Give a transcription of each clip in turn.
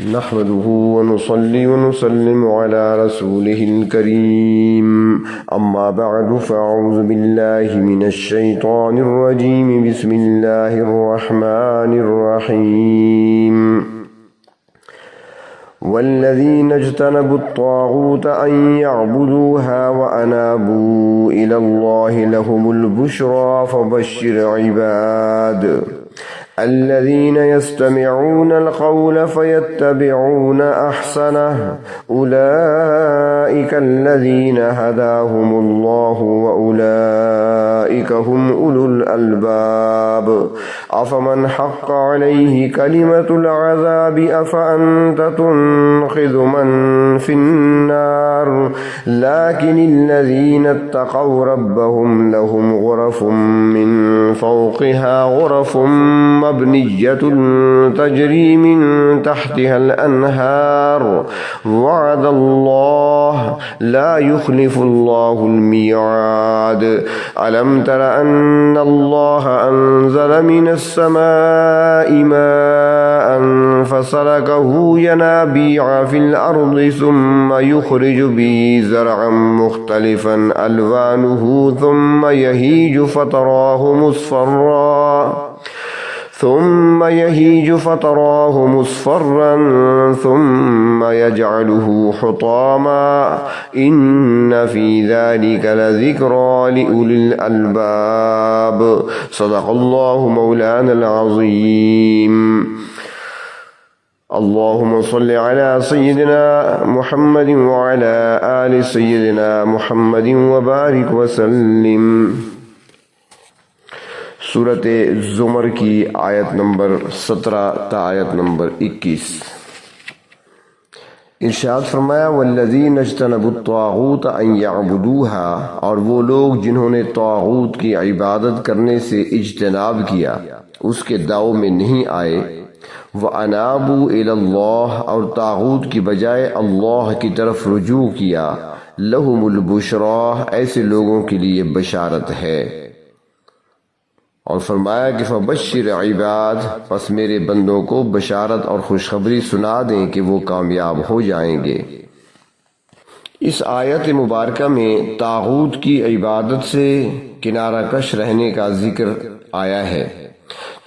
نحمده ونصلي ونسلم على رسوله الكريم أما بعد فأعوذ بالله من الشيطان الرجيم بسم الله الرحمن الرحيم والذين اجتنبوا الطاغوت أن يعبدوها وأنابوا إلى الله لهم البشرى فبشر عباد الذين يستمعون القول فيتبعون أحسنه أولئك الذين هداهم الله وأولئك هم أولو الألباب أفمن حق عليه كلمة العذاب أفأنت تنقذ من في النار لكن الذين اتقوا ربهم لهم غرف من فوقها غرف مبنية تجري من تحتها الأنهار وعد الله لا يخلف الله الميعاد ألم تر أن الله أنزل من السماء ماء فسلكه ينابيع في الأرض ثم يخرج به زرعا مختلفا ألوانه ثم يهيج فتراه مصفرا ثم يجعله حطاما إن في ذلك لذكرى لأولي الألباب صدق الله مولانا العظيم اللهم صل على سيدنا محمد وعلى آل سيدنا محمد وبارك وسلم سورۃ زمر کی آیت نمبر 17 تا آیت نمبر 21 ارشاد فرمایا والذین اجتنبوا الطاغوت ان یعبدوها، اور وہ لوگ جنہوں نے طاغوت کی عبادت کرنے سے اجتناب کیا، اس کے داؤ میں نہیں آئے، وَأَنَابُوا إِلَى اللَّهِ، اور طاغوت کی بجائے اللہ کی طرف رجوع کیا، لَهُمُ الْبُشْرَى، ایسے لوگوں کے لیے بشارت ہے۔ اور فرمایا کہ فبشر عباد، پس میرے بندوں کو بشارت اور خوشخبری سنا دیں کہ وہ کامیاب ہو جائیں گے۔ اس آیت مبارکہ میں طاغوت کی عبادت سے کنارہ کش رہنے کا ذکر آیا ہے۔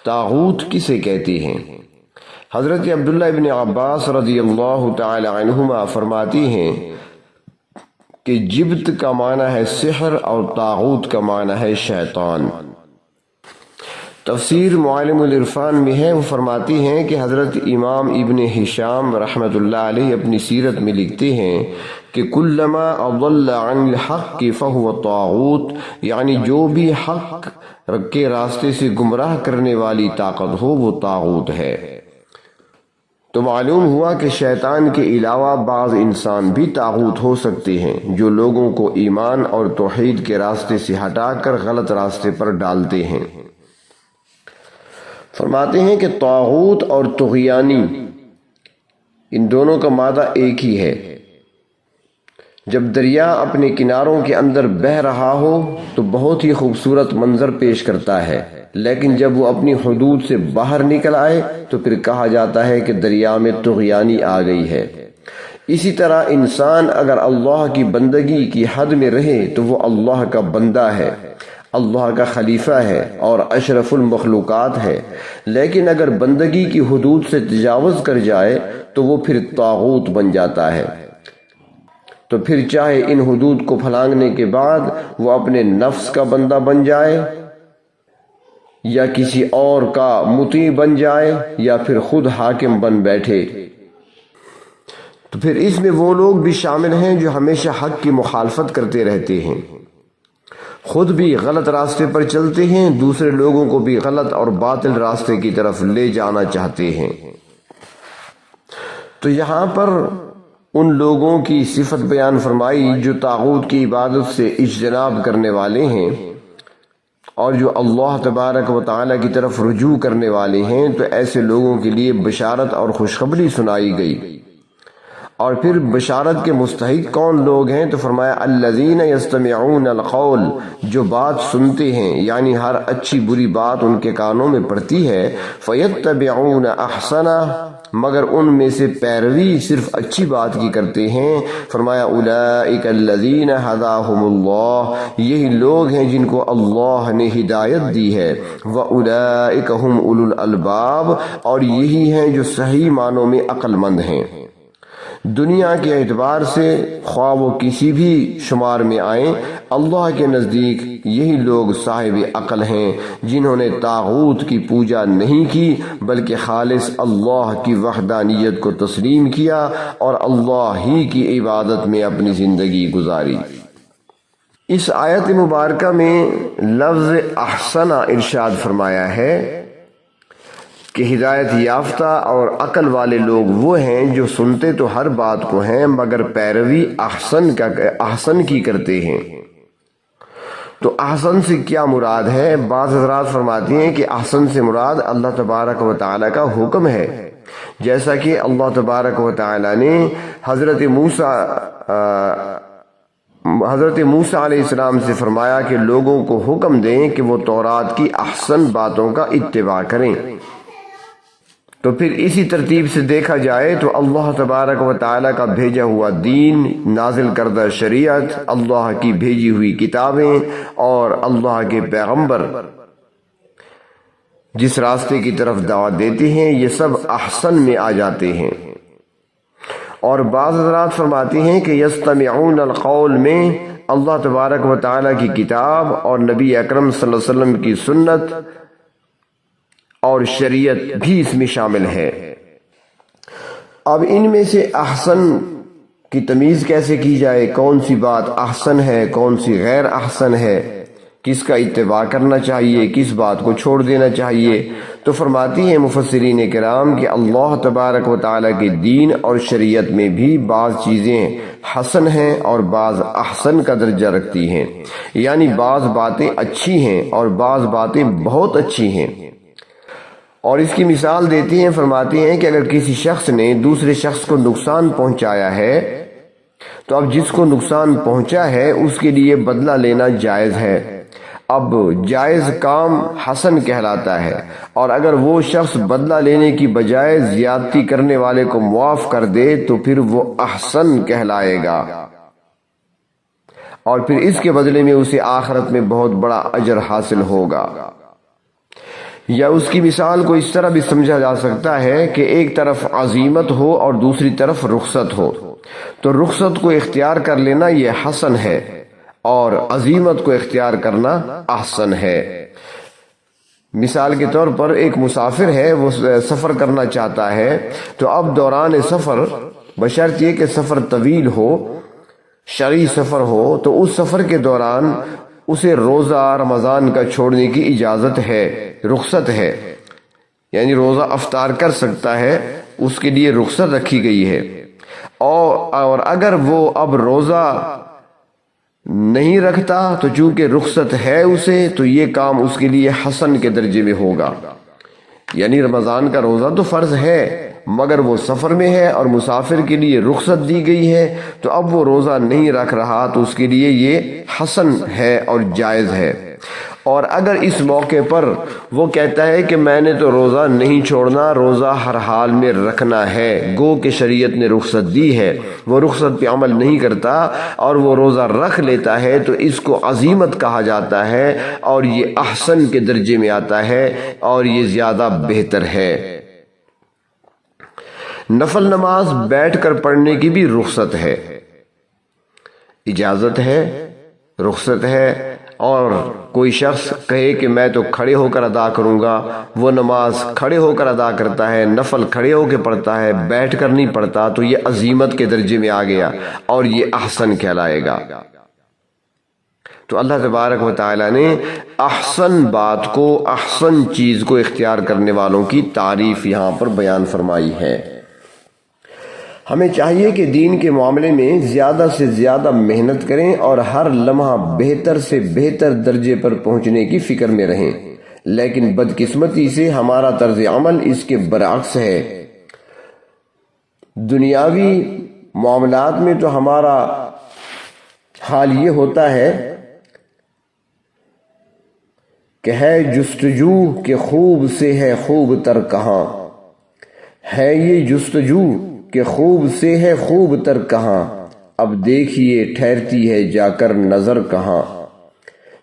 طاغوت کسے کہتے ہیں؟ حضرت عبداللہ ابن عباس رضی اللہ تعالی عنہما فرماتی ہیں کہ جبت کا معنی ہے سحر اور طاغوت کا معنی ہے شیطان۔ تفسیر معالم العرفان میں ہے، وہ فرماتی ہیں کہ حضرت امام ابن ہشام رحمۃ اللہ علیہ اپنی سیرت میں لکھتے ہیں کہ کلما اضل عن الحق فهو طاغوت، یعنی جو بھی حق کے راستے سے گمراہ کرنے والی طاقت ہو وہ طاغوت ہے۔ تو معلوم ہوا کہ شیطان کے علاوہ بعض انسان بھی طاغوت ہو سکتے ہیں جو لوگوں کو ایمان اور توحید کے راستے سے ہٹا کر غلط راستے پر ڈالتے ہیں۔ فرماتے ہیں کہ طاغوت اور طغیانی ان دونوں کا مادہ ایک ہی ہے۔ جب دریا اپنے کناروں کے اندر بہہ رہا ہو تو بہت ہی خوبصورت منظر پیش کرتا ہے، لیکن جب وہ اپنی حدود سے باہر نکل آئے تو پھر کہا جاتا ہے کہ دریا میں طغیانی آ گئی ہے۔ اسی طرح انسان اگر اللہ کی بندگی کی حد میں رہے تو وہ اللہ کا بندہ ہے، اللہ کا خلیفہ ہے اور اشرف المخلوقات ہے، لیکن اگر بندگی کی حدود سے تجاوز کر جائے تو وہ پھر طاغوت بن جاتا ہے۔ تو پھر چاہے ان حدود کو پھلانگنے کے بعد وہ اپنے نفس کا بندہ بن جائے یا کسی اور کا مطیع بن جائے یا پھر خود حاکم بن بیٹھے، تو پھر اس میں وہ لوگ بھی شامل ہیں جو ہمیشہ حق کی مخالفت کرتے رہتے ہیں، خود بھی غلط راستے پر چلتے ہیں، دوسرے لوگوں کو بھی غلط اور باطل راستے کی طرف لے جانا چاہتے ہیں۔ تو یہاں پر ان لوگوں کی صفت بیان فرمائی جو طاغوت کی عبادت سے اجتناب کرنے والے ہیں اور جو اللہ تبارک و تعالی کی طرف رجوع کرنے والے ہیں، تو ایسے لوگوں کے لیے بشارت اور خوشخبری سنائی گئی۔ اور پھر بشارت کے مستحق کون لوگ ہیں؟ تو فرمایا الذین یستمعون القول، جو بات سنتے ہیں، یعنی ہر اچھی بری بات ان کے کانوں میں پڑتی ہے، فیتبعون احسنہ، مگر ان میں سے پیروی صرف اچھی بات کی کرتے ہیں۔ فرمایا اولئک الذین ھداھم اللہ، یہی لوگ ہیں جن کو اللہ نے ہدایت دی ہے، واولئک ھم اولو الالباب، اور یہی ہیں جو صحیح معنوں میں عقل مند ہیں۔ دنیا کے اعتبار سے خواہ وہ کسی بھی شمار میں آئیں، اللہ کے نزدیک یہی لوگ صاحب عقل ہیں جنہوں نے طاغوت کی پوجا نہیں کی بلکہ خالص اللہ کی وحدانیت کو تسلیم کیا اور اللہ ہی کی عبادت میں اپنی زندگی گزاری۔ اس آیت مبارکہ میں لفظ احسنہ ارشاد فرمایا ہے کہ ہدایت یافتہ اور عقل والے لوگ وہ ہیں جو سنتے تو ہر بات کو ہیں مگر پیروی احسن کی کرتے ہیں۔ تو احسن سے کیا مراد ہے؟ بعض حضرات فرماتی ہیں کہ احسن سے مراد اللہ تبارک و تعالی کا حکم ہے، جیسا کہ اللہ تبارک و تعالی نے حضرت موسیٰ علیہ السلام سے فرمایا کہ لوگوں کو حکم دیں کہ وہ تورات کی احسن باتوں کا اتباع کریں۔ تو پھر اسی ترتیب سے دیکھا جائے تو اللہ تبارک و تعالی کا بھیجا ہوا دین، نازل کردہ شریعت، اللہ کی بھیجی ہوئی کتابیں اور اللہ کے پیغمبر جس راستے کی طرف دعوت دیتے ہیں، یہ سب احسن میں آ جاتے ہیں۔ اور بعض حضرات فرماتے ہیں کہ یستمعون القول میں اللہ تبارک و تعالی کی کتاب اور نبی اکرم صلی اللہ علیہ وسلم کی سنت اور شریعت بھی اس میں شامل ہے۔ اب ان میں سے احسن کی تمیز کیسے کی جائے؟ کون سی بات احسن ہے، کون سی غیر احسن ہے، کس کا اتباع کرنا چاہیے، کس بات کو چھوڑ دینا چاہیے؟ تو فرماتی ہیں مفسرین کرام کہ اللہ تبارک و تعالیٰ کے دین اور شریعت میں بھی بعض چیزیں حسن ہیں اور بعض احسن کا درجہ رکھتی ہیں، یعنی بعض باتیں اچھی ہیں اور بعض باتیں بہت اچھی ہیں۔ اور اس کی مثال دیتی ہیں، فرماتی ہیں کہ اگر کسی شخص نے دوسرے شخص کو نقصان پہنچایا ہے تو اب جس کو نقصان پہنچا ہے اس کے لیے بدلہ لینا جائز ہے۔ اب جائز کام حسن کہلاتا ہے، اور اگر وہ شخص بدلہ لینے کی بجائے زیادتی کرنے والے کو معاف کر دے تو پھر وہ احسن کہلائے گا، اور پھر اس کے بدلے میں اسے آخرت میں بہت بڑا اجر حاصل ہوگا۔ یا اس کی مثال کو اس طرح بھی سمجھا جا سکتا ہے کہ ایک طرف عزیمت ہو اور دوسری طرف رخصت ہو، تو رخصت کو اختیار کر لینا یہ حسن ہے اور عزیمت کو اختیار کرنا احسن ہے۔ مثال کے طور پر ایک مسافر ہے، وہ سفر کرنا چاہتا ہے، تو اب دوران سفر بشرط یہ کہ سفر طویل ہو، شرعی سفر ہو، تو اس سفر کے دوران اسے روزہ رمضان کا چھوڑنے کی اجازت ہے، رخصت ہے، یعنی روزہ افطار کر سکتا ہے، اس کے لیے رخصت رکھی گئی ہے۔ اور اگر وہ اب روزہ نہیں رکھتا تو چونکہ رخصت ہے اسے، تو یہ کام اس کے لیے حسن کے درجے میں ہوگا، یعنی رمضان کا روزہ تو فرض ہے مگر وہ سفر میں ہے اور مسافر کے لیے رخصت دی گئی ہے، تو اب وہ روزہ نہیں رکھ رہا تو اس کے لیے یہ حسن ہے اور جائز ہے۔ اور اگر اس موقع پر وہ کہتا ہے کہ میں نے تو روزہ نہیں چھوڑنا، روزہ ہر حال میں رکھنا ہے، گو کہ شریعت نے رخصت دی ہے، وہ رخصت پہ عمل نہیں کرتا اور وہ روزہ رکھ لیتا ہے، تو اس کو عزیمت کہا جاتا ہے اور یہ احسن کے درجے میں آتا ہے اور یہ زیادہ بہتر ہے۔ نفل نماز بیٹھ کر پڑھنے کی بھی رخصت ہے، اجازت ہے، رخصت ہے۔ اور کوئی شخص کہے کہ میں تو کھڑے ہو کر ادا کروں گا، وہ نماز کھڑے ہو کر ادا کرتا ہے، نفل کھڑے ہو کے پڑھتا ہے، بیٹھ کر نہیں پڑھتا، تو یہ عزیمت کے درجے میں آ گیا اور یہ احسن کہلائے گا۔ تو اللہ تبارک و تعالی نے احسن بات کو، احسن چیز کو اختیار کرنے والوں کی تعریف یہاں پر بیان فرمائی ہے۔ ہمیں چاہیے کہ دین کے معاملے میں زیادہ سے زیادہ محنت کریں اور ہر لمحہ بہتر سے بہتر درجے پر پہنچنے کی فکر میں رہیں، لیکن بدقسمتی سے ہمارا طرز عمل اس کے برعکس ہے۔ دنیاوی معاملات میں تو ہمارا حال یہ ہوتا ہے کہ ہے جستجو کہ خوب سے ہے خوب تر کہاں، ہے یہ جستجو کہ خوب سے ہے خوب تر کہاں، اب دیکھیے ٹھہرتی ہے جا کر نظر کہاں۔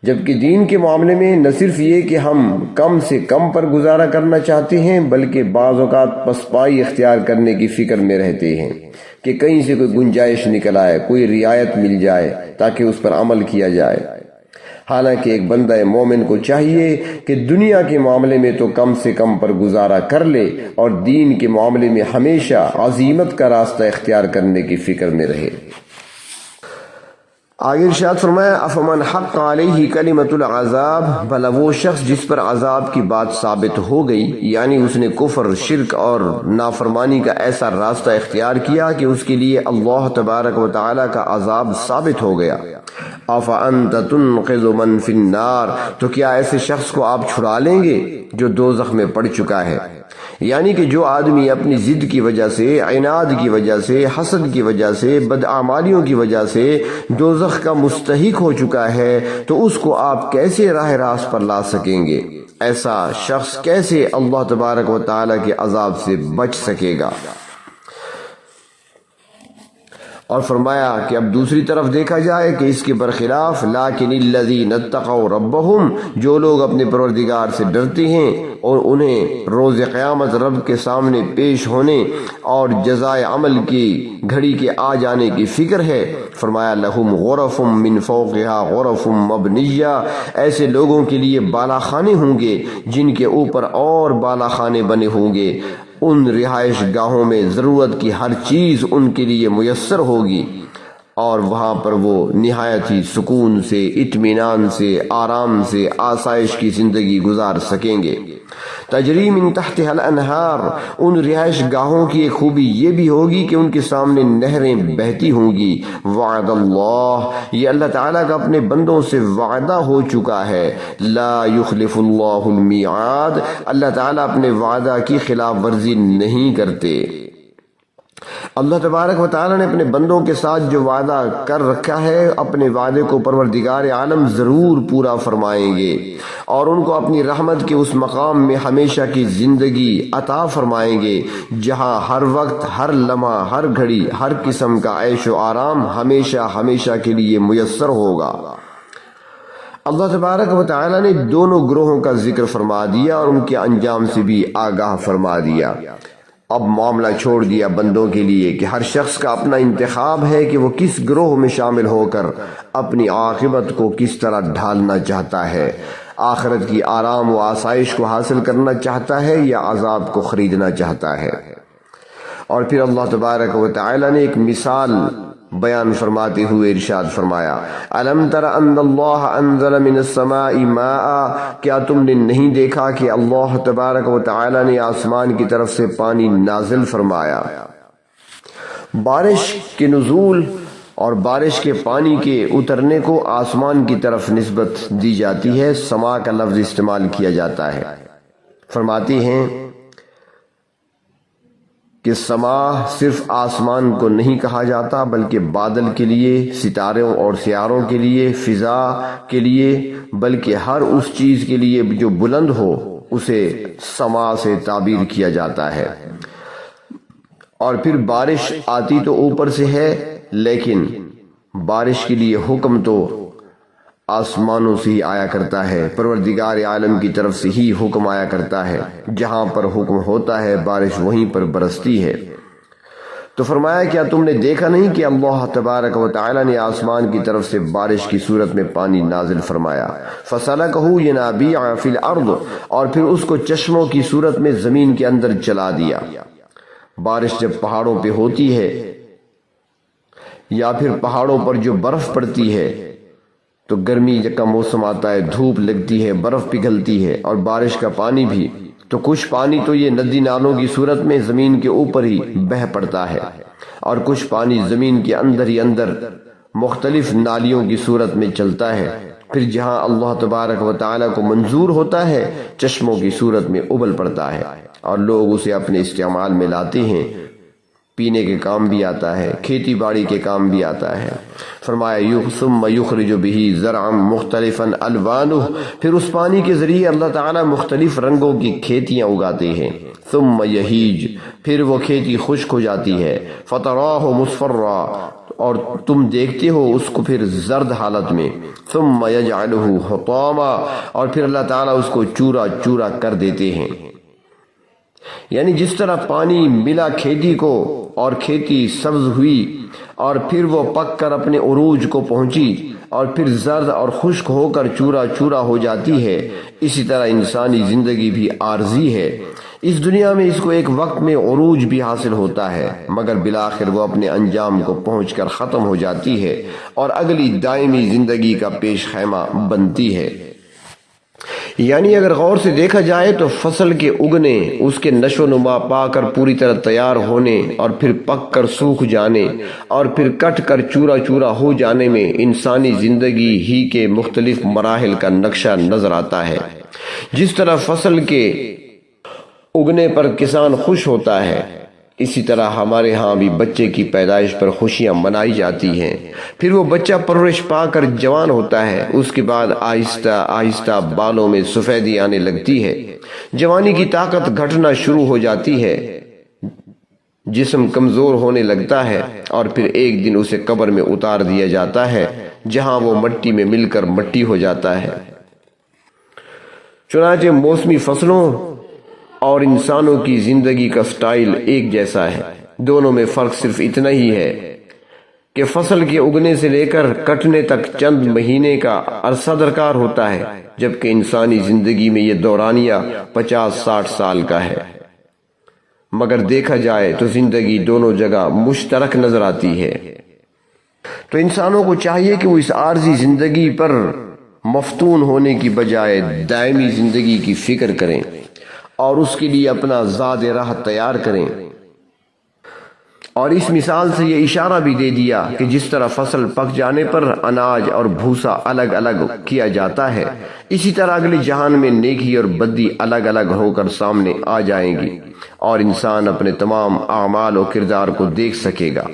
جبکہ دین کے معاملے میں نہ صرف یہ کہ ہم کم سے کم پر گزارا کرنا چاہتے ہیں، بلکہ بعض اوقات پسپائی اختیار کرنے کی فکر میں رہتے ہیں کہ کہیں سے کوئی گنجائش نکل آئے، کوئی رعایت مل جائے تاکہ اس پر عمل کیا جائے۔ حالانکہ ایک بندہ مومن کو چاہیے کہ دنیا کے معاملے میں تو کم سے کم پر گزارا کر لے اور دین کے معاملے میں ہمیشہ عزیمت کا راستہ اختیار کرنے کی فکر میں رہے۔ آگے ارشاد فرمایا افمن حق علیہ کلمۃ العذاب، بھلا وہ شخص جس پر عذاب کی بات ثابت ہو گئی، یعنی اس نے کفر، شرک اور نافرمانی کا ایسا راستہ اختیار کیا کہ اس کے لیے اللہ تبارک و تعالی کا عذاب ثابت ہو گیا۔ افانت تنقذ من فی النار، تو کیا ایسے شخص کو آپ چھڑا لیں گے جو دوزخ میں پڑ چکا ہے؟ یعنی کہ جو آدمی اپنی ضد کی وجہ سے، عناد کی وجہ سے، حسد کی وجہ سے، بدعمالیوں کی وجہ سے دوزخ کا مستحق ہو چکا ہے، تو اس کو آپ کیسے راہ راست پر لا سکیں گے؟ ایسا شخص کیسے اللہ تبارک و تعالی کے عذاب سے بچ سکے گا؟ اور فرمایا کہ اب دوسری طرف دیکھا جائے کہ اس کے برخلاف لیکن الذین اتقوا ربہم، جو لوگ اپنے پروردگار سے ڈرتے ہیں اور انہیں روز قیامت رب کے سامنے پیش ہونے اور جزائے عمل کی گھڑی کے آ جانے کی فکر ہے، فرمایا لہم غرف من فوقہا غرف مبنیہ، ایسے لوگوں کے لیے بالا خانے ہوں گے جن کے اوپر اور بالا خانے بنے ہوں گے، ان رہائش گاہوں میں ضرورت کی ہر چیز ان کے لیے میسر ہوگی اور وہاں پر وہ نہایت ہی سکون سے، اطمینان سے، آرام سے، آسائش کی زندگی گزار سکیں گے۔ تجری من تحتها الانہار، ان رہائش گاہوں کی ایک خوبی یہ بھی ہوگی کہ ان کے سامنے نہریں بہتی ہوں گی۔ وعد اللہ، یہ اللہ تعالیٰ کا اپنے بندوں سے وعدہ ہو چکا ہے۔ لا یخلف اللہ المیعاد، اللہ تعالیٰ اپنے وعدہ کی خلاف ورزی نہیں کرتے۔ اللہ تبارک و تعالیٰ نے اپنے بندوں کے ساتھ جو وعدہ کر رکھا ہے، اپنے وعدے کو پروردگار عالم ضرور پورا فرمائیں گے اور ان کو اپنی رحمت کے اس مقام میں ہمیشہ کی زندگی عطا فرمائیں گے جہاں ہر وقت، ہر لمحہ، ہر گھڑی، ہر قسم کا عیش و آرام ہمیشہ ہمیشہ کے لیے میسر ہوگا۔ اللہ تبارک و تعالیٰ نے دونوں گروہوں کا ذکر فرما دیا اور ان کے انجام سے بھی آگاہ فرما دیا۔ اب معاملہ چھوڑ دیا بندوں کے لیے کہ ہر شخص کا اپنا انتخاب ہے کہ وہ کس گروہ میں شامل ہو کر اپنی عاقبت کو کس طرح ڈھالنا چاہتا ہے، آخرت کی آرام و آسائش کو حاصل کرنا چاہتا ہے یا عذاب کو خریدنا چاہتا ہے۔ اور پھر اللہ تبارک و تعالی نے ایک مثال بیان فرماتے ہوئے ارشاد فرمایا الم تر ان اللہ انزل من السماء ماء، کیا تم نے نہیں دیکھا کہ اللہ تبارک و تعالی نے آسمان کی طرف سے پانی نازل فرمایا۔ بارش کے نزول اور بارش کے پانی کے اترنے کو آسمان کی طرف نسبت دی جاتی ہے، سما کا لفظ استعمال کیا جاتا ہے۔ فرماتے ہیں کہ سما صرف آسمان کو نہیں کہا جاتا بلکہ بادل کے لیے، ستاروں اور سیاروں کے لیے، فضا کے لیے، بلکہ ہر اس چیز کے لیے جو بلند ہو اسے سما سے تعبیر کیا جاتا ہے۔ اور پھر بارش آتی تو اوپر سے ہے، لیکن بارش کے لیے حکم تو آسمانوں سے ہی آیا کرتا ہے، پروردگار عالم کی طرف سے ہی حکم آیا کرتا ہے، جہاں پر حکم ہوتا ہے بارش وہیں پر برستی ہے۔ تو فرمایا کیا تم نے دیکھا نہیں کہ اللہ تبارک و تعالی نے آسمان کی طرف سے بارش کی صورت میں پانی نازل فرمایا، فَسَلَكَهُ يَنَابِيعَ فِي الْأَرْضِ، اور پھر اس کو چشموں کی صورت میں زمین کے اندر چلا دیا۔ بارش جب پہاڑوں پہ ہوتی ہے یا پھر پہاڑوں پر جو برف پڑتی ہے تو گرمی کا موسم آتا ہے، دھوپ لگتی ہے، برف پگھلتی ہے، اور بارش کا پانی بھی، تو کچھ پانی تو یہ ندی نالوں کی صورت میں زمین کے اوپر ہی بہہ پڑتا ہے اور کچھ پانی زمین کے اندر ہی اندر مختلف نالیوں کی صورت میں چلتا ہے، پھر جہاں اللہ تبارک و تعالیٰ کو منظور ہوتا ہے چشموں کی صورت میں ابل پڑتا ہے اور لوگ اسے اپنے استعمال میں لاتے ہیں پینے کے کام بھی آتا ہے، کھیتی باڑی کے کام بھی آتا ہے۔ فرمایا ثم یخرج بہ زرعا مختلفا الوانہ، پھر اس پانی کے ذریعے اللہ تعالیٰ مختلف رنگوں کی کھیتیاں اگاتے ہیں۔ ثم یہیج، پھر وہ کھیتی خشک ہو جاتی ہے۔ فتراہ مصفرا، اور تم دیکھتے ہو اس کو پھر زرد حالت میں۔ ثم یجعلہ حطاما، اور پھر اللہ تعالیٰ اس کو چورا چورا کر دیتے ہیں۔ یعنی جس طرح پانی ملا کھیتی کو اور کھیتی سبز ہوئی اور پھر وہ پک کر اپنے عروج کو پہنچی اور پھر زرد اور خشک ہو کر چورا چورا ہو جاتی ہے، اسی طرح انسانی زندگی بھی عارضی ہے۔ اس دنیا میں اس کو ایک وقت میں عروج بھی حاصل ہوتا ہے، مگر بالآخر وہ اپنے انجام کو پہنچ کر ختم ہو جاتی ہے اور اگلی دائمی زندگی کا پیش خیمہ بنتی ہے۔ یعنی اگر غور سے دیکھا جائے تو فصل کے اگنے، اس کے نشو و نما پا کر پوری طرح تیار ہونے اور پھر پک کر سوکھ جانے اور پھر کٹ کر چورا چورا ہو جانے میں انسانی زندگی ہی کے مختلف مراحل کا نقشہ نظر آتا ہے۔ جس طرح فصل کے اگنے پر کسان خوش ہوتا ہے، اسی طرح ہمارے ہاں بھی بچے کی پیدائش پر خوشیاں منائی جاتی ہیں۔ پھر وہ بچہ پرورش پا کر جوان ہوتا ہے، اس کے بعد آہستہ آہستہ بالوں میں سفیدی آنے لگتی ہے، جوانی کی طاقت گھٹنا شروع ہو جاتی ہے، جسم کمزور ہونے لگتا ہے اور پھر ایک دن اسے قبر میں اتار دیا جاتا ہے، جہاں وہ مٹی میں مل کر مٹی ہو جاتا ہے۔ چنانچہ موسمی فصلوں اور انسانوں کی زندگی کا سٹائل ایک جیسا ہے، دونوں میں فرق صرف اتنا ہی ہے کہ فصل کے اگنے سے لے کر کٹنے تک چند مہینے کا عرصہ درکار ہوتا ہے، جبکہ انسانی زندگی میں یہ دورانیہ 50-60 سال کا ہے۔ مگر دیکھا جائے تو زندگی دونوں جگہ مشترک نظر آتی ہے۔ تو انسانوں کو چاہیے کہ وہ اس عارضی زندگی پر مفتون ہونے کی بجائے دائمی زندگی کی فکر کریں اور اس کے لیے اپنا زاد راہ تیار کریں۔ اور اس مثال سے یہ اشارہ بھی دے دیا کہ جس طرح فصل پک جانے پر اناج اور بھوسا الگ الگ کیا جاتا ہے، اسی طرح اگلے جہان میں نیکی اور بدی الگ الگ ہو کر سامنے آ جائیں گی اور انسان اپنے تمام اعمال و کردار کو دیکھ سکے گا۔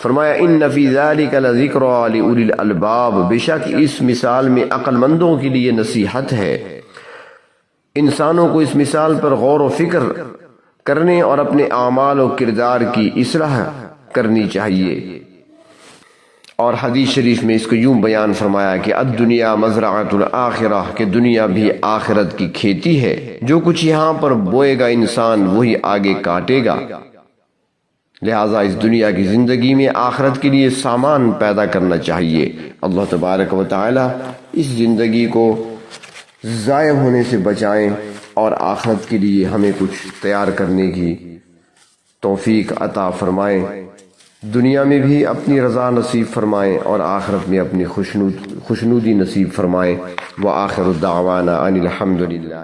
فرمایا ان فی ذلک لذکری لأولی الالباب، بے شک اس مثال میں عقل مندوں کے لیے نصیحت ہے۔ انسانوں کو اس مثال پر غور و فکر کرنے اور اپنے اعمال و کردار کی اصلاح کرنی چاہیے۔ اور حدیث شریف میں اس کو یوں بیان فرمایا کہ الدنیا مزرعۃ الآخرہ، کہ دنیا بھی آخرت کی کھیتی ہے، جو کچھ یہاں پر بوئے گا انسان وہی آگے کاٹے گا۔ لہٰذا اس دنیا کی زندگی میں آخرت کے لیے سامان پیدا کرنا چاہیے۔ اللہ تبارک و تعالی اس زندگی کو ضائع ہونے سے بچائیں اور آخرت کے لیے ہمیں کچھ تیار کرنے کی توفیق عطا فرمائیں، دنیا میں بھی اپنی رضا نصیب فرمائیں اور آخرت میں اپنی خوشنودی نصیب فرمائیں۔ وآخر الدعوانا ان الحمد للہ۔